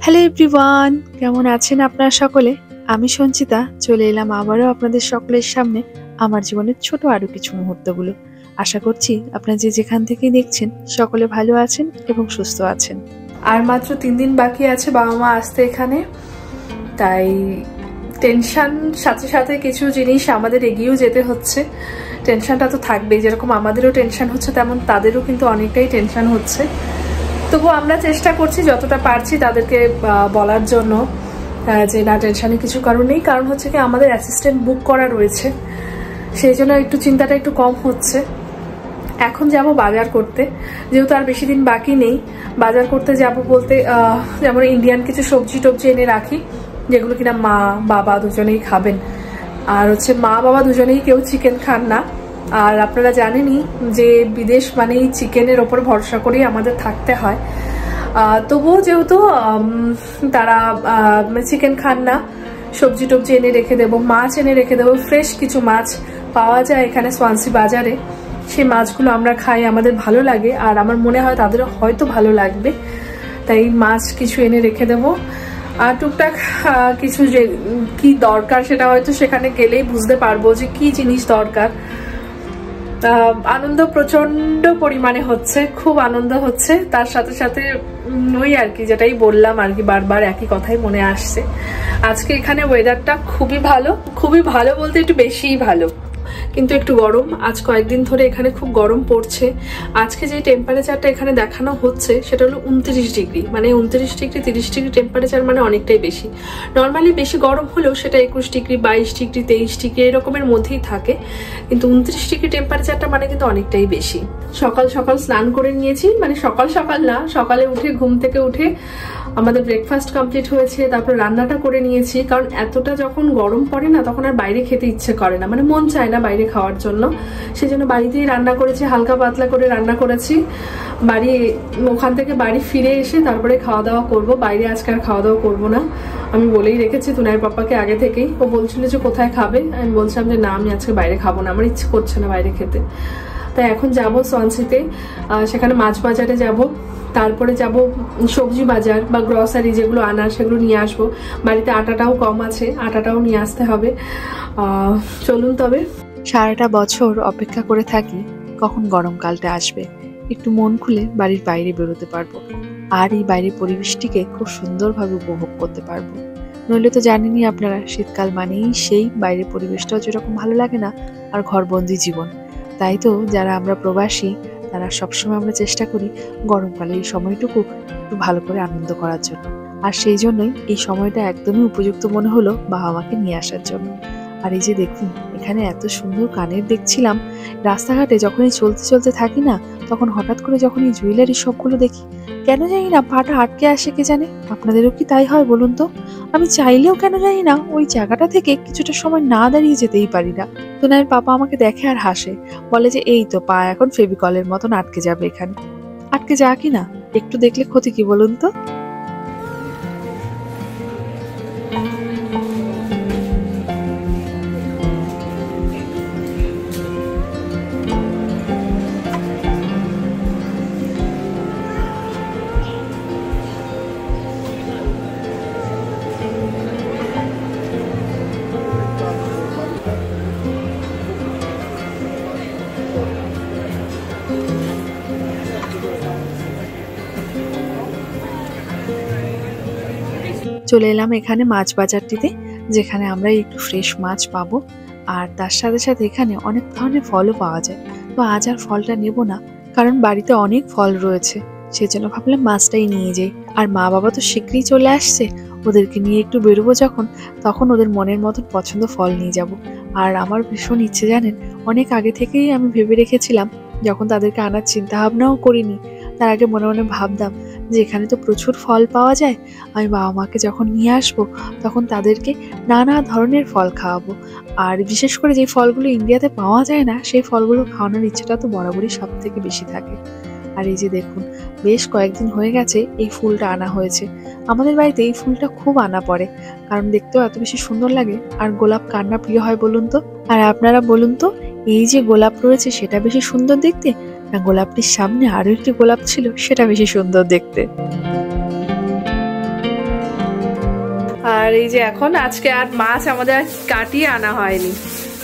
Hello everyone, কেমন আছেন আপনারা সকলে? আমি সঞ্চিতা চলে এলাম আবারও আপনাদের সকলের সামনে আমার জীবনের ছোট আরো কিছু মুহূর্তগুলো। আশা করছি আপনারা যে যেখান থেকেই দেখছেন সকলে ভালো আছেন এবং সুস্থ আছেন। আর মাত্র 3 দিন বাকি আছে বাবা মা আসতে এখানে, তাই টেনশন সাথে সাথে কিছু জিনিস আমাদের এগিয়েও যেতে হচ্ছে। টেনশনটা তো থাকবেই, যেরকম আমাদেরও টেনশন হচ্ছে তেমন তাদেরও কিন্তু অনেকটাই টেনশন হচ্ছে। তবু আমরা চেষ্টা করছি যতটা পারছি তাদেরকে বলার জন্য যে না, টেনশনে কিছু কারণ নেই। কারণ হচ্ছে কি আমাদের অ্যাসিস্ট্যান্ট বুক করা রয়েছে, সেই জন্য একটু চিন্তাটা একটু কম হচ্ছে। এখন যাব বাজার করতে, যেহেতু আর বেশি দিন বাকি নেই। বাজার করতে যাব বলতে যেমন ইন্ডিয়ান কিছু সবজি টবজি এনে রাখি, যেগুলো কিনা মা বাবা দুজনেই খাবেন। আর হচ্ছে মা বাবা দুজনেই কেউ চিকেন খান না। আর আপনারা জানেনই যে বিদেশ মানেই চিকেনের ওপর ভরসা করেই আমাদের থাকতে হয়। তবুও যেহেতু তারা চিকেন খান না, সবজি টবজি এনে রেখে দেবো, মাছ এনে রেখে দেবো। ফ্রেশ কিছু মাছ পাওয়া যায় এখানে সোয়ানসি বাজারে, সেই মাছগুলো আমরা খাই, আমাদের ভালো লাগে। আর আমার মনে হয় তাদেরও হয়তো ভালো লাগবে, তাই মাছ কিছু এনে রেখে দেবো। আর টুকটাক কিছু যে কি দরকার সেটা হয়তো সেখানে গেলেই বুঝতে পারবো যে কি জিনিস দরকার। আনন্দ প্রচন্ড পরিমাণে হচ্ছে, খুব আনন্দ হচ্ছে। তার সাথে সাথে ওই আর কি যেটাই বললাম আর কি, বারবার একই কথাই মনে আসছে। আজকে এখানে ওয়েদারটা খুবই ভালো, খুবই ভালো বলতে একটু বেশিই ভালো, কিন্তু একটু গরম। আজ কয়েকদিন ধরে এখানে খুব গরম পড়ছে। আজকে যে টেম্পারেচারটা এখানে দেখানো হচ্ছে সেটা হলো 29 ডিগ্রি, মানে 29 ডিগ্রি 30 ডিগ্রি টেম্পারেচার, মানে অনেকটাই বেশি। নর্মালি বেশি গরম হলেও সেটা 21 ডিগ্রি 22 ডিগ্রি 23 ডিগ্রি এরকমের মধ্যেই থাকে, কিন্তু 29 ডিগ্রি টেম্পারেচারটা মানে কিন্তু অনেকটাই বেশি। সকাল সকাল স্নান করে নিয়েছি, মানে সকাল সকাল না, সকালে উঠে ঘুম থেকে উঠে আমাদের ব্রেকফাস্ট কমপ্লিট হয়েছে, তারপর রান্নাটা করে নিয়েছি। কারণ এতটা যখন গরম পড়ে না তখন আর বাইরে খেতে ইচ্ছে করে না, মানে মন চায় না বাইরে খাওয়ার জন্য। সেজন্য বাড়িতেই রান্না করেছি, হালকা পাতলা করে রান্না করেছি। ওখান থেকে বাড়ি ফিরে এসে তারপরে খাওয়া দাওয়া করবো। বাইরে আজকে আর খাওয়া দাওয়া করবো না, আমি বলেই রেখেছি তুনাইয়ের পাপাকে আগে থেকেই। ও বলছিল যে কোথায় খাবে, আমি বলছিলাম যে না, আমি আজকে বাইরে খাবো না, আমার ইচ্ছে করছে না বাইরে খেতে। তাই এখন যাব সোয়ানসিতে, সেখানে মাছ বাজারে যাব, তারপরে যাব সবজি বাজার বা গ্রসারি যেগুলো আনার সেগুলো নিয়ে আসবো। বাড়িতে আটাটাও কম আছে, আটাটাও নিয়ে আসতে হবে। চলুন তবে। সারাটা বছর অপেক্ষা করে থাকি কখন গরমকালটা আসবে, একটু মন খুলে বাড়ির বাইরে বেরোতে পারবো, আর এই বাইরের পরিবেশটিকে খুব সুন্দরভাবে উপভোগ করতে পারবো। নইলে তো জানেনই আপনারা, শীতকাল মানেই সেই বাইরের পরিবেশটাও যেরকম ভালো লাগে না, আর ঘরবন্দি জীবন। তাই তো যারা আমরা প্রবাসী তারা সবসময় আমরা চেষ্টা করি গরমকালে এই সময়টুকু একটু ভালো করে আনন্দ করার জন্য। আর সেই জন্যই এই সময়টা একদমই উপযুক্ত মনে হলো বাবা মাকে নিয়ে আসার জন্য। আর এই যে দেখুন, এখানে এত সুন্দর কানের দেখছিলাম। রাস্তাঘাটে যখনই চলতে চলতে থাকি না, তখন হঠাৎ করে যখন এই জুয়েলারি শপগুলো দেখি, কেন জানি না পাটা আটকে আসে, কে জানে। আপনাদেরও কি তাই হয় বলুন তো? আমি চাইলেও কেন জানি না ওই জায়গাটা থেকে কিছুটা সময় না দাঁড়িয়ে যেতেই পারি না। তোনায়ের পাপা আমাকে দেখে আর হাসে, বলে যে এই তো পা এখন ফেভিকলের মতন আটকে যাবে এখানে। আটকে যা কি না, একটু দেখলে ক্ষতি কি বলুন তো? চলে এলাম এখানে মাছ বাজারটিতে, যেখানে আমরা একটু ফ্রেশ মাছ পাবো। আর তার সাথে সাথে এখানে অনেক ধরনের ফলও পাওয়া যায়। তো আজ আর ফলটা নেব না, কারণ বাড়িতে অনেক ফল রয়েছে, সেজন্য ভাবলাম মাছটাই নিয়ে যাই। আর মা বাবা তো শীঘ্রই চলে আসছে, ওদেরকে নিয়ে একটু বেরোবো যখন, তখন ওদের মনের মতন পছন্দ ফল নিয়ে যাব। আর আমার ভীষণ ইচ্ছে জানেন, অনেক আগে থেকেই আমি ভেবে রেখেছিলাম, যখন তাদেরকে আনার চিন্তা ভাবনাও করিনি, তার আগে মনে মনে ভাবতাম যে এখানে তো প্রচুর ফল পাওয়া যায়, আমি বাবা মাকে যখন নিয়ে আসবো তখন তাদেরকে নানা ধরনের ফল খাওয়াবো। আর বিশেষ করে যে ফলগুলো ইন্ডিয়াতে পাওয়া যায় না, সেই ফলগুলো খাওয়ানোর ইচ্ছেটা তো বরাবরই সব থেকে বেশি থাকে। আর এই যে দেখুন, বেশ কয়েকদিন হয়ে গেছে এই ফুলটা আনা হয়েছে। আমাদের বাড়িতে এই ফুলটা খুব আনা পড়ে, কারণ দেখতেও এত বেশি সুন্দর লাগে। আর গোলাপ কার না প্রিয় হয় বলুন তো? আর আপনারা বলুন তো, এই যে গোলাপ রয়েছে সেটা বেশি সুন্দর দেখতে, না গোলাপটির সামনে আরো একটি গোলাপ ছিল সেটা বেশি সুন্দর দেখতে? আর এই যে এখন আজকে আর মাছ আমাদের কাটিয়ে আনা হয়নি,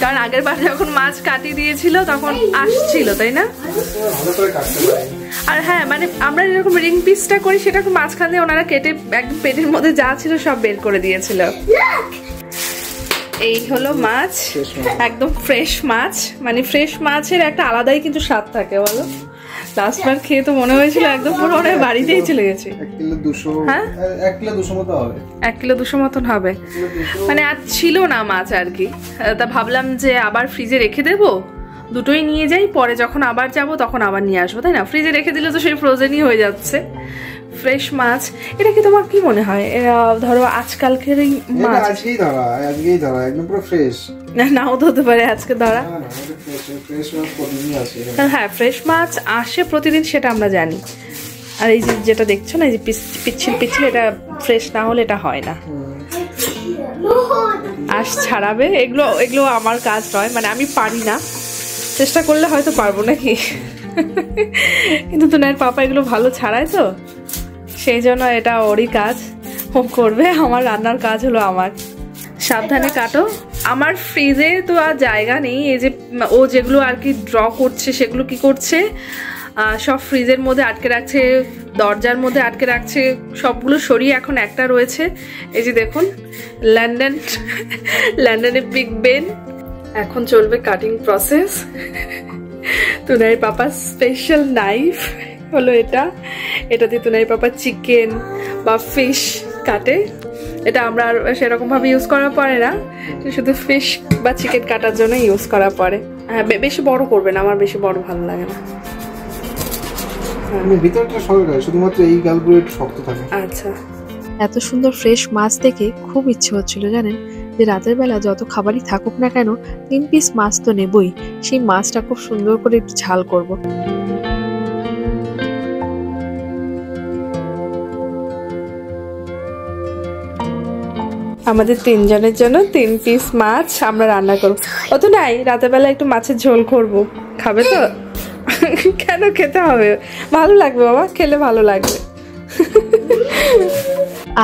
কারণ আগের বার যখন মাছ কাটিয়ে দিয়েছিল তখন আসছিল, তাই না? আর হ্যাঁ, মানে আমরা এরকম রিং পিসটা করি, সেটা মাঝখান দিয়ে ওনারা কেটে একদম পেটের মধ্যে যা ছিল সব বের করে দিয়েছিল। এই হলো মাছ, একদম ফ্রেশ মাছ। মানে ফ্রেশ মাছের একটা আলাদাই কিন্তু স্বাদ থাকে, বলো? লাস্টবার খেয়ে তো মনে হয়েছিল একদম পুরো বাড়িতেই চলে গেছে। 1 কিলো 200, হ্যাঁ 1 কিলো 200 মতো হবে, 1 কিলো 200 মতন হবে। মানে আর ছিল না মাছ আর কি, তা ভাবলাম যে আবার ফ্রিজে রেখে দেবো, দুটোই নিয়ে যাই, পরে যখন আবার যাব তখন আবার নিয়ে আসবো, তাই না? ফ্রিজে রেখে দিলে তো সেই ফ্রোজেনই হয়ে যাচ্ছে। ফ্রেশ মাছ, এটা কি তোমার কি মনে হয়? ধরো আজকালকের এই মাছ আজকেই ধরা একদম পুরো ফ্রেশ নাও তো হতে পারে আজকে ধরা। ফ্রেশ মাছ প্রতিদিন আসে। হ্যাঁ, ফ্রেশ মাছ আসে প্রতিদিন, সেটা আমরা জানি। আর এই যে যেটা দেখছো না, এই যে পিচ্ছিল, এটা ফ্রেশ না হলে এটা হয় না। আঁশ ছাড়াবে, এগুলো আমার কাজ নয়, মানে আমি পারি না, চেষ্টা করলে হয়তো পারবো নাকি। কিন্তু তুনার পাপা এগুলো ভালো ছাড়ায় তো, সেই জন্য এটা ওরই কাজ, ও করবে। আমার রান্নার কাজ হলো আমার। সাবধানে কাটো। আমার ফ্রিজে তো আর জায়গা নেই, এই যে ও যেগুলো আর কি ড্র করছে সেগুলো কি করছে, সব ফ্রিজের মধ্যে আটকে রাখছে, দরজার মধ্যে আটকে রাখছে, সবগুলো সরিয়ে এখন একটা রয়েছে। এই যে দেখুন, লন্ডনের বিগ বেন। এখন চলবে কাটিং প্রসেস। তুনাই পাপা স্পেশাল নাইফ হলো এটা দিয়ে তুনাই পাপা চিকেন বা ফিশ কাটে। এটা আমরা আর সেরকম ভাবে ইউজ করা পড়ে না, শুধু ফিশ বা চিকেন কাটার জন্য ইউজ করা পড়ে। হ্যাঁ, বেশি বড় করবে না, আমার বেশি বড় ভালো লাগে না। ভিতরটা সরল হয়, শুধুমাত্র এই গালগুলো একটু শক্ত থাকে। আচ্ছা, এত সুন্দর ফ্রেশ মাছ দেখে খুব ইচ্ছে হচ্ছিল জানেন, যে রাতের বেলা যত খাবারই থাকুক না কেন 3 পিস মাছ তো নেবই, সেই মাছটা খুব সুন্দর করে একটু ঝাল করব। আমাদের 3 জনের জন্য 3 পিস মাছ আমরা রান্না করব। অত নাই, রাতের বেলা একটু মাছের ঝোল করব, খাবে তো? কেন খেতে হবে, ভালো লাগবে বাবা, খেলে ভালো লাগবে।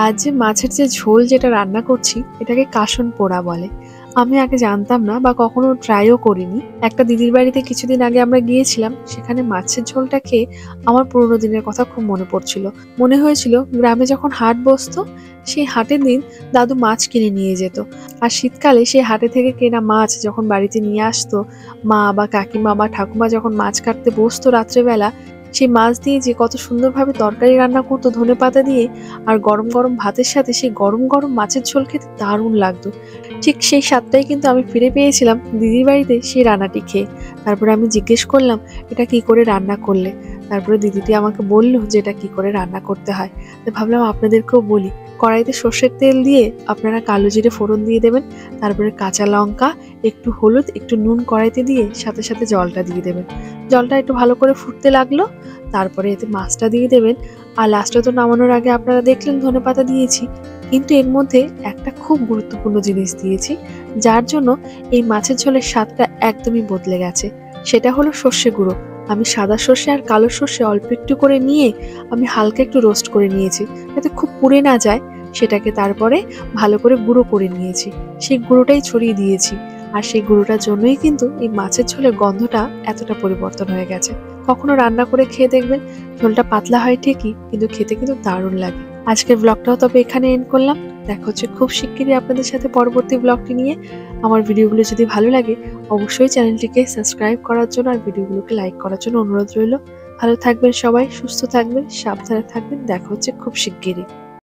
আজ মাছের যে ঝোল যেটা রান্না করছি, এটাকে কাসন পোড়া বলে। আমি আগে জানতাম না বা কখনো ট্রাইও করিনি। একটা দিদির বাড়িতে কিছুদিন আগে আমরা গিয়েছিলাম, সেখানে মাছের ঝোলটা খেয়ে আমার পুরোনো দিনের কথা খুব মনে পড়ছিল। মনে হয়েছিল গ্রামে যখন হাট বসতো, সেই হাটের দিন দাদু মাছ কিনে নিয়ে যেত, আর শীতকালে সেই হাটে থেকে কেনা মাছ যখন বাড়িতে নিয়ে আসতো, মা বা কাকিমা বা ঠাকুমা যখন মাছ কাটতে বসতো রাত্রেবেলা, সেই মাছ দিয়ে যে কত সুন্দরভাবে তরকারি রান্না করতো ধনেপাতা দিয়ে, আর গরম গরম ভাতের সাথে সেই গরম গরম মাছের ঝোল খেতে দারুণ লাগতো। ঠিক সেই স্বাদটাই কিন্তু আমি ফিরে পেয়েছিলাম দিদির বাড়িতে সেই রান্নাটি খেয়ে। তারপরে আমি জিজ্ঞেস করলাম, এটা কি করে রান্না করলে? তারপরে দিদিটি আমাকে বললো যে এটা কি করে রান্না করতে হয়। তো ভাবলাম আপনাদেরকেও বলি। কড়াইতে সর্ষের তেল দিয়ে আপনারা কালো জিরে ফোড়ন দিয়ে দেবেন, তারপরে কাঁচা লঙ্কা, একটু হলুদ, একটু নুন কড়াইতে দিয়ে সাথে সাথে জলটা দিয়ে দেবেন। জলটা একটু ভালো করে ফুটতে লাগলো, তারপরে এতে মাছটা দিয়ে দেবেন। আর লাস্টে তো নামানোর আগে আপনারা দেখলেন ধনেপাতা দিয়েছি, কিন্তু এর মধ্যে একটা খুব গুরুত্বপূর্ণ জিনিস দিয়েছি, যার জন্য এই মাছের ঝোলের স্বাদটা একদমই বদলে গেছে। সেটা হলো সর্ষে গুঁড়ো। আমি সাদা সর্ষে আর কালো সর্ষে অল্প একটু করে নিয়ে আমি হালকা একটু রোস্ট করে নিয়েছি, যাতে খুব পুড়ে না যায়। সেটাকে তারপরে ভালো করে গুঁড়ো করে নিয়েছি, সেই গুঁড়োটাই ছড়িয়ে দিয়েছি। আর সেই গুঁড়োটার জন্যই কিন্তু এই মাছের ঝোলের গন্ধটা এতটা পরিবর্তন হয়ে গেছে। কখনো রান্না করে খেয়ে দেখবেন, ঝোলটা পাতলা হয় ঠিকই, কিন্তু খেতে কিন্তু দারুণ লাগে। আজকের ব্লগটাও তবে এখানে এন্ড করলাম। দেখা হচ্ছে খুব শিগগিরই আপনাদের সাথে পরবর্তী ব্লগটি নিয়ে। আমার ভিডিওগুলো যদি ভালো লাগে অবশ্যই চ্যানেলটিকে সাবস্ক্রাইব করার জন্য আর ভিডিওগুলোকে লাইক করার জন্য অনুরোধ রইল। ভালো থাকবেন সবাই, সুস্থ থাকবেন, সাবধানে থাকবেন। দেখা হচ্ছে খুব শিগগিরই।